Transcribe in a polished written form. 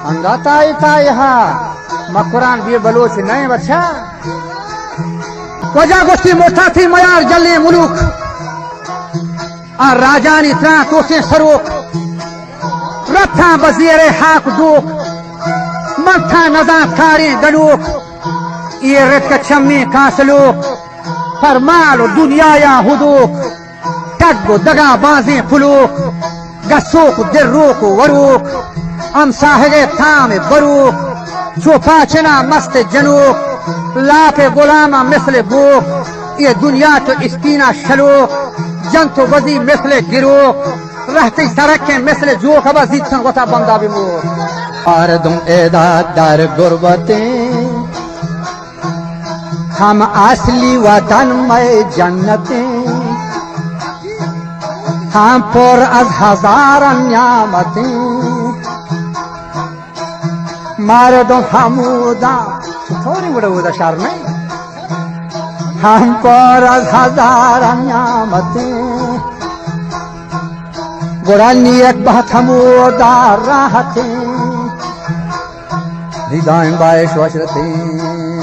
अंगाता हा मकुरान भी बलोच नहीं बच्चा वजह गोष्ठी मोटा थी मयार जलने मुलुक और राजानी त्रा तोसे सरोक रथा बजीरे हाक दूक मथा नजा थारे गडूक ये रत का छम्मी कासलूक फरमाल दुनिया या हुदूक टग्गो दगा बाजे फुलूक गसूक दिर्रूक वरूक हम साहगे थाम बरूक चोपाचना मस्त जनूक लाफे गुलामा मिसले बूक ये दुनिया तो इस्कीना शलूक जंतु बदी मिसले गिरोक रहती सड़क के मिसले जो खबर जीतन गोता बंदा भी मोर और तुम एदा दर गुरबते हम असली वतन में जन्नते हम पर अज हजार न्यामतें मारे दो हमूदा थोड़ी बड़ा शहर में हम पर अज हजार न्यामतें बुरा नियत बहुत हमूदा राहतें निदान बाय शवशरतें